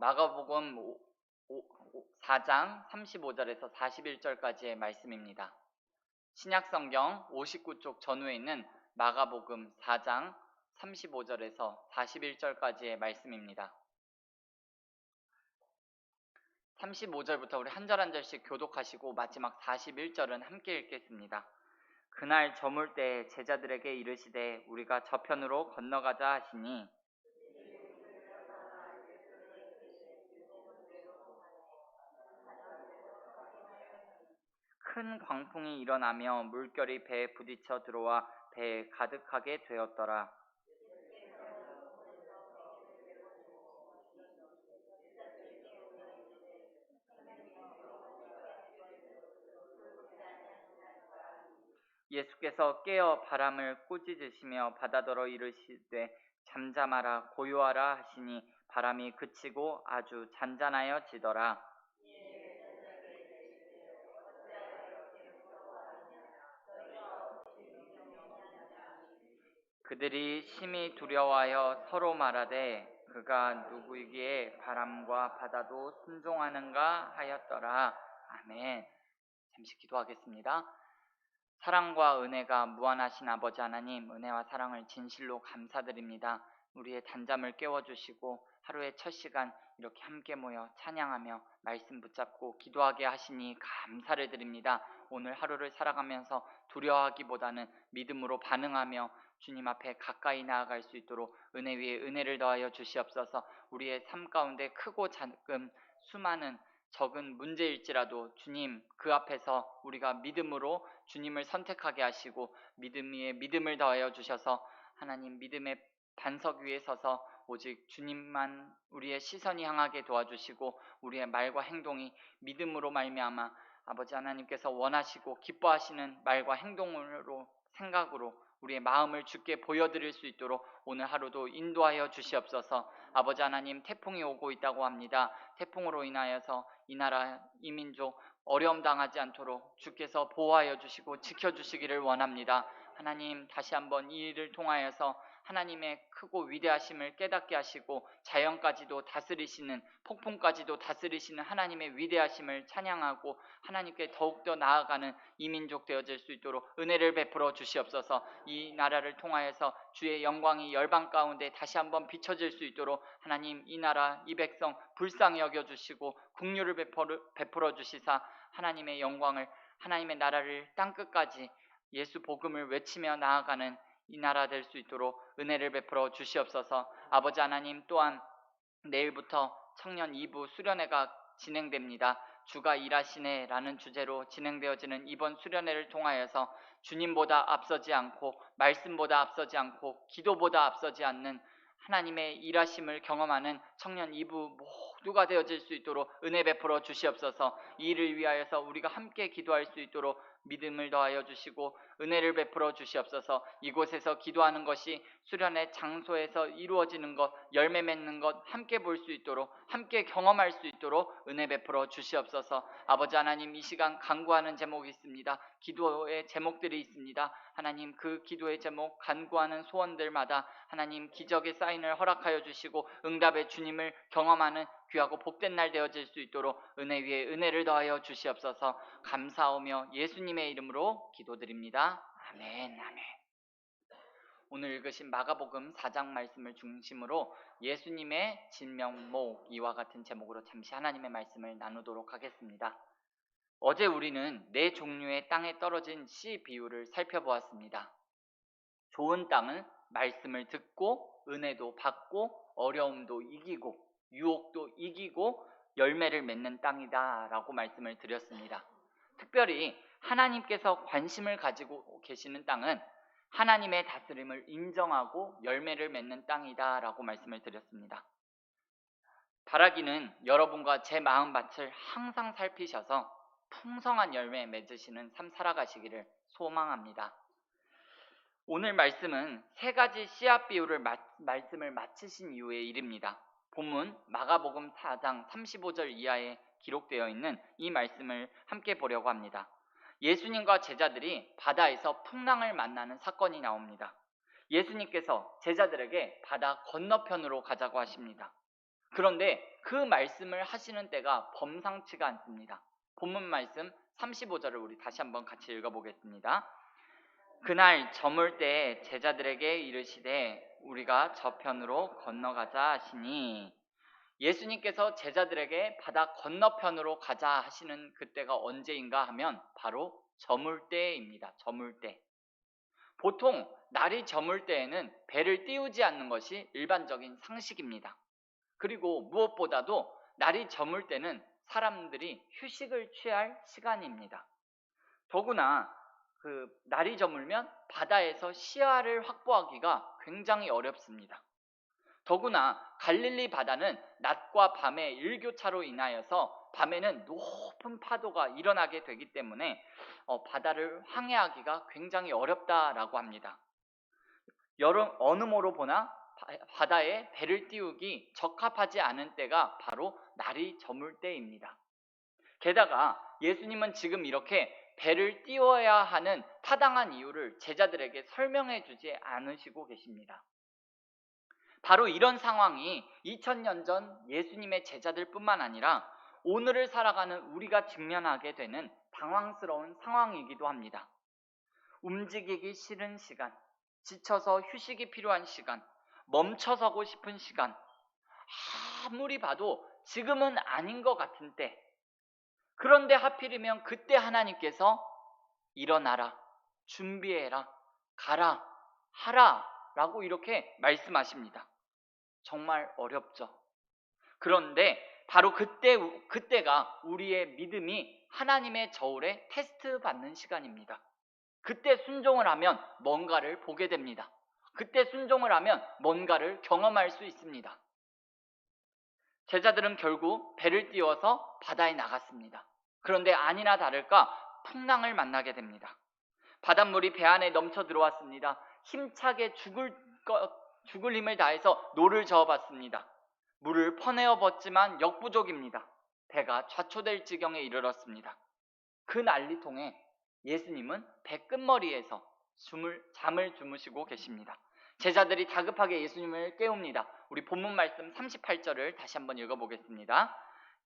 마가복음 4장 35절에서 41절까지의 말씀입니다. 신약성경 59쪽 전후에 있는 마가복음 4장 35절에서 41절까지의 말씀입니다. 35절부터 우리 한 절 한 절씩 교독하시고 마지막 41절은 함께 읽겠습니다. 그날 저물 때 제자들에게 이르시되 우리가 저편으로 건너가자 하시니 큰 광풍이 일어나며 물결이 배에 부딪혀 들어와 배에 가득하게 되었더라. 예수께서 깨어 바람을 꾸짖으시며 바다더러 이르시되 잠잠하라 고요하라 하시니 바람이 그치고 아주 잔잔하여지더라. 그들이 심히 두려워하여 서로 말하되 그가 누구이기에 바람과 바다도 순종하는가 하였더라. 아멘. 잠시 기도하겠습니다. 사랑과 은혜가 무한하신 아버지 하나님, 은혜와 사랑을 진실로 감사드립니다. 우리의 단잠을 깨워주시고 하루의 첫 시간 이렇게 함께 모여 찬양하며 말씀 붙잡고 기도하게 하시니 감사를 드립니다. 오늘 하루를 살아가면서 두려워하기보다는 믿음으로 반응하며 주님 앞에 가까이 나아갈 수 있도록 은혜 위에 은혜를 더하여 주시옵소서. 우리의 삶 가운데 크고 작은 수많은 적은 문제일지라도 주님 그 앞에서 우리가 믿음으로 주님을 선택하게 하시고 믿음 위에 믿음을 더하여 주셔서 하나님 믿음의 반석 위에 서서 오직 주님만 우리의 시선이 향하게 도와주시고 우리의 말과 행동이 믿음으로 말미암아 아버지 하나님께서 원하시고 기뻐하시는 말과 행동으로 생각으로 우리의 마음을 주께 보여드릴 수 있도록 오늘 하루도 인도하여 주시옵소서. 아버지 하나님 태풍이 오고 있다고 합니다. 태풍으로 인하여서 이 나라 이 민족 어려움 당하지 않도록 주께서 보호하여 주시고 지켜주시기를 원합니다. 하나님 다시 한번 이 일을 통하여서 하나님의 크고 위대하심을 깨닫게 하시고 자연까지도 다스리시는 폭풍까지도 다스리시는 하나님의 위대하심을 찬양하고 하나님께 더욱더 나아가는 이민족 되어질 수 있도록 은혜를 베풀어 주시옵소서. 이 나라를 통하여서 주의 영광이 열방 가운데 다시 한번 비춰질 수 있도록 하나님 이 나라 이 백성 불쌍히 여겨주시고 긍휼을 베풀어 주시사 하나님의 영광을 하나님의 나라를 땅끝까지 예수 복음을 외치며 나아가는 이 나라 될 수 있도록 은혜를 베풀어 주시옵소서. 아버지 하나님 또한 내일부터 청년 2부 수련회가 진행됩니다. 주가 일하시네 라는 주제로 진행되어지는 이번 수련회를 통하여서 주님보다 앞서지 않고 말씀보다 앞서지 않고 기도보다 앞서지 않는 하나님의 일하심을 경험하는 청년 2부 모두가 되어질 수 있도록 은혜 베풀어 주시옵소서. 이 일을 위하여서 우리가 함께 기도할 수 있도록 믿음을 더하여 주시고 은혜를 베풀어 주시옵소서. 이곳에서 기도하는 것이 수련의 장소에서 이루어지는 것, 열매 맺는 것 함께 볼 수 있도록 함께 경험할 수 있도록 은혜 베풀어 주시옵소서. 아버지 하나님 이 시간 간구하는 제목이 있습니다. 기도의 제목들이 있습니다. 하나님 그 기도의 제목 간구하는 소원들마다 하나님 기적의 사인을 허락하여 주시고 응답의 주님을 경험하는 귀하고 복된 날 되어질 수 있도록 은혜 위에 은혜를 더하여 주시옵소서. 감사하며 예수님의 이름으로 기도드립니다. 아멘. 아멘. 오늘 읽으신 마가복음 4장 말씀을 중심으로 예수님의 진명목 이와 같은 제목으로 잠시 하나님의 말씀을 나누도록 하겠습니다. 어제 우리는 네 종류의 땅에 떨어진 씨 비유를 살펴보았습니다. 좋은 땅은 말씀을 듣고 은혜도 받고 어려움도 이기고 유혹도 이기고 열매를 맺는 땅이다 라고 말씀을 드렸습니다. 특별히 하나님께서 관심을 가지고 계시는 땅은 하나님의 다스림을 인정하고 열매를 맺는 땅이다 라고 말씀을 드렸습니다. 바라기는 여러분과 제 마음밭을 항상 살피셔서 풍성한 열매 맺으시는 삶 살아가시기를 소망합니다. 오늘 말씀은 세 가지 씨앗 비유를 말씀을 마치신 이후의 일입니다. 본문 마가복음 4장 35절 이하에 기록되어 있는 이 말씀을 함께 보려고 합니다. 예수님과 제자들이 바다에서 풍랑을 만나는 사건이 나옵니다. 예수님께서 제자들에게 바다 건너편으로 가자고 하십니다. 그런데 그 말씀을 하시는 때가 범상치가 않습니다. 본문 말씀 35절을 우리 다시 한번 같이 읽어보겠습니다. 그날 저물 때에 제자들에게 이르시되 우리가 저편으로 건너가자 하시니, 예수님께서 제자들에게 바다 건너편으로 가자 하시는 그때가 언제인가 하면 바로 저물 때입니다. 저물 때. 보통 날이 저물 때에는 배를 띄우지 않는 것이 일반적인 상식입니다. 그리고 무엇보다도 날이 저물 때는 사람들이 휴식을 취할 시간입니다. 더구나 날이 저물면 바다에서 시야를 확보하기가 굉장히 어렵습니다. 더구나 갈릴리 바다는 낮과 밤의 일교차로 인하여서 밤에는 높은 파도가 일어나게 되기 때문에 바다를 항해하기가 굉장히 어렵다라고 합니다. 어느 모로 보나 바다에 배를 띄우기 적합하지 않은 때가 바로 날이 저물 때입니다. 게다가 예수님은 지금 이렇게 배를 띄워야 하는 타당한 이유를 제자들에게 설명해 주지 않으시고 계십니다. 바로 이런 상황이 2000년 전 예수님의 제자들 뿐만 아니라 오늘을 살아가는 우리가 직면하게 되는 당황스러운 상황이기도 합니다. 움직이기 싫은 시간, 지쳐서 휴식이 필요한 시간, 멈춰서고 싶은 시간, 아무리 봐도 지금은 아닌 것 같은 때, 그런데 하필이면 그때 하나님께서 일어나라, 준비해라, 가라, 하라 라고 이렇게 말씀하십니다. 정말 어렵죠. 그런데 바로 그때가 우리의 믿음이 하나님의 저울에 테스트 받는 시간입니다. 그때 순종을 하면 뭔가를 보게 됩니다. 그때 순종을 하면 뭔가를 경험할 수 있습니다. 제자들은 결국 배를 띄워서 바다에 나갔습니다. 그런데 아니나 다를까 풍랑을 만나게 됩니다. 바닷물이 배 안에 넘쳐 들어왔습니다. 힘차게 죽을 힘을 다해서 노를 저어봤습니다. 물을 퍼내어 벗지만 역부족입니다. 배가 좌초될 지경에 이르렀습니다. 그 난리통에 예수님은 배 끝머리에서 잠을 주무시고 계십니다. 제자들이 다급하게 예수님을 깨웁니다. 우리 본문 말씀 38절을 다시 한번 읽어보겠습니다.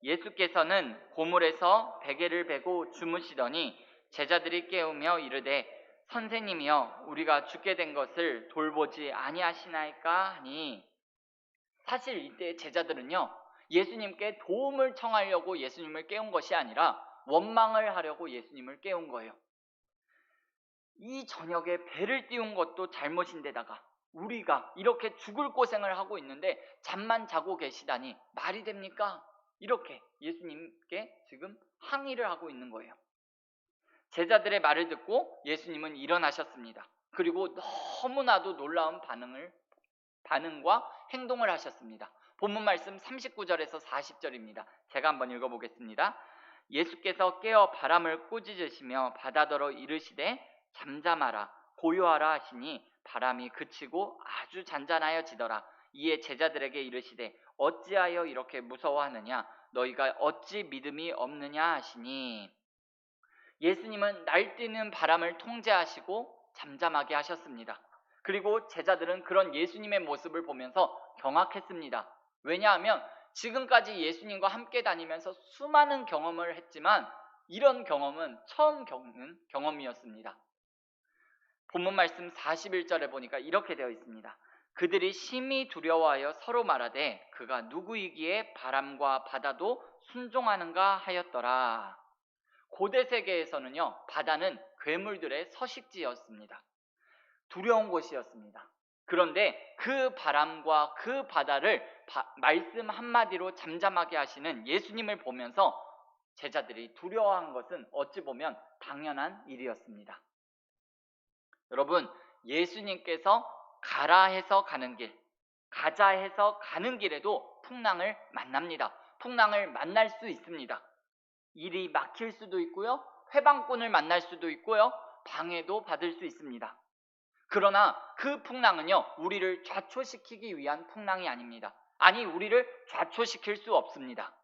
예수께서는 고물에서 베개를 베고 주무시더니 제자들이 깨우며 이르되 선생님이여 우리가 죽게 된 것을 돌보지 아니하시나이까 하니, 사실 이때 제자들은요 예수님께 도움을 청하려고 예수님을 깨운 것이 아니라 원망을 하려고 예수님을 깨운 거예요. 이 저녁에 배를 띄운 것도 잘못인데다가 우리가 이렇게 죽을 고생을 하고 있는데 잠만 자고 계시다니 말이 됩니까? 이렇게 예수님께 지금 항의를 하고 있는 거예요. 제자들의 말을 듣고 예수님은 일어나셨습니다. 그리고 너무나도 놀라운 반응과 행동을 하셨습니다. 본문 말씀 39절에서 40절입니다. 제가 한번 읽어보겠습니다. 예수께서 깨어 바람을 꾸짖으시며 바다더러 이르시되 잠잠하라 고요하라 하시니 바람이 그치고 아주 잔잔하여지더라. 이에 제자들에게 이르시되 어찌하여 이렇게 무서워하느냐 너희가 어찌 믿음이 없느냐 하시니, 예수님은 날뛰는 바람을 통제하시고 잠잠하게 하셨습니다. 그리고 제자들은 그런 예수님의 모습을 보면서 경악했습니다. 왜냐하면 지금까지 예수님과 함께 다니면서 수많은 경험을 했지만 이런 경험은 처음 겪는 경험이었습니다. 본문 말씀 41절에 보니까 이렇게 되어 있습니다. 그들이 심히 두려워하여 서로 말하되 그가 누구이기에 바람과 바다도 순종하는가 하였더라. 고대 세계에서는요 바다는 괴물들의 서식지였습니다. 두려운 곳이었습니다. 그런데 그 바람과 그 바다를 말씀 한마디로 잠잠하게 하시는 예수님을 보면서 제자들이 두려워한 것은 어찌 보면 당연한 일이었습니다. 여러분, 예수님께서 가라 해서 가는 길, 가자 해서 가는 길에도 풍랑을 만납니다. 풍랑을 만날 수 있습니다. 일이 막힐 수도 있고요, 회방꾼을 만날 수도 있고요, 방해도 받을 수 있습니다. 그러나 그 풍랑은요 우리를 좌초시키기 위한 풍랑이 아닙니다. 아니, 우리를 좌초시킬 수 없습니다.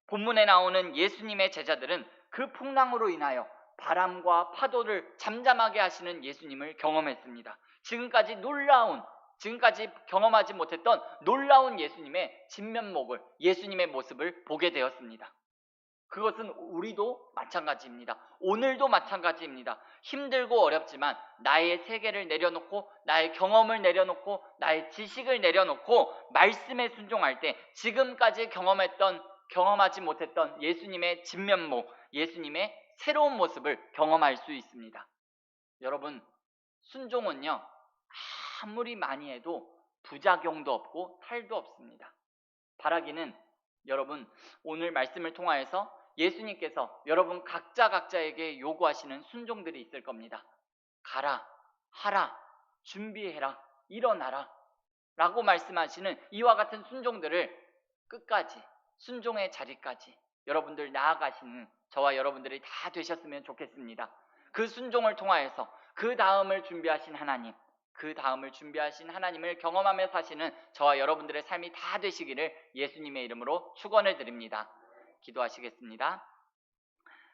본문에 나오는 예수님의 제자들은 그 풍랑으로 인하여 바람과 파도를 잠잠하게 하시는 예수님을 경험했습니다. 지금까지 놀라운 지금까지 경험하지 못했던 놀라운 예수님의 진면목을, 예수님의 모습을 보게 되었습니다. 그것은 우리도 마찬가지입니다. 오늘도 마찬가지입니다. 힘들고 어렵지만 나의 세계를 내려놓고, 나의 경험을 내려놓고, 나의 지식을 내려놓고 말씀에 순종할 때 지금까지 경험하지 못했던 예수님의 진면목, 예수님의 새로운 모습을 경험할 수 있습니다. 여러분, 순종은요, 아무리 많이 해도 부작용도 없고 탈도 없습니다. 바라기는 여러분, 오늘 말씀을 통하여서 예수님께서 여러분 각자에게 요구하시는 순종들이 있을 겁니다. 가라, 하라, 준비해라, 일어나라 라고 말씀하시는 이와 같은 순종들을 끝까지, 순종의 자리까지 여러분들 나아가시는 저와 여러분들이 다 되셨으면 좋겠습니다. 그 순종을 통하여서 그 다음을 준비하신 하나님을 경험하며 사시는 저와 여러분들의 삶이 다 되시기를 예수님의 이름으로 축원을 드립니다. 기도하시겠습니다.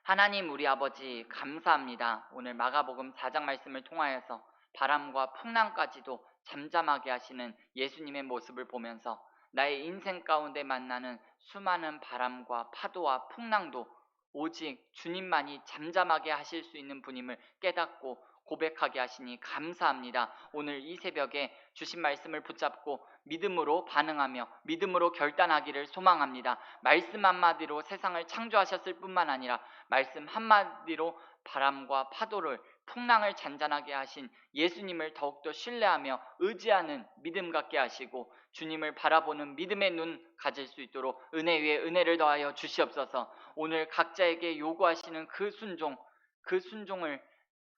하나님 우리 아버지 감사합니다. 오늘 마가복음 4장 말씀을 통하여서 바람과 풍랑까지도 잠잠하게 하시는 예수님의 모습을 보면서 나의 인생 가운데 만나는 수많은 바람과 파도와 풍랑도 오직 주님만이 잠잠하게 하실 수 있는 분임을 깨닫고 고백하게 하시니 감사합니다. 오늘 이 새벽에 주신 말씀을 붙잡고 믿음으로 반응하며 믿음으로 결단하기를 소망합니다. 말씀 한마디로 세상을 창조하셨을 뿐만 아니라 말씀 한마디로 바람과 파도를, 풍랑을 잔잔하게 하신 예수님을 더욱더 신뢰하며 의지하는 믿음 갖게 하시고 주님을 바라보는 믿음의 눈 가질 수 있도록 은혜 위에 은혜를 더하여 주시옵소서. 오늘 각자에게 요구하시는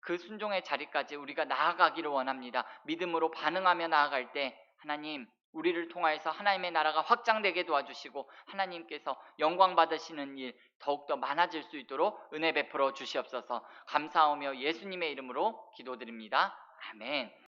그 순종의 자리까지 우리가 나아가기를 원합니다. 믿음으로 반응하며 나아갈 때 하나님 우리를 통하여서 하나님의 나라가 확장되게 도와주시고 하나님께서 영광 받으시는 일 더욱더 많아질 수 있도록 은혜 베풀어 주시옵소서. 감사하며 예수님의 이름으로 기도드립니다. 아멘.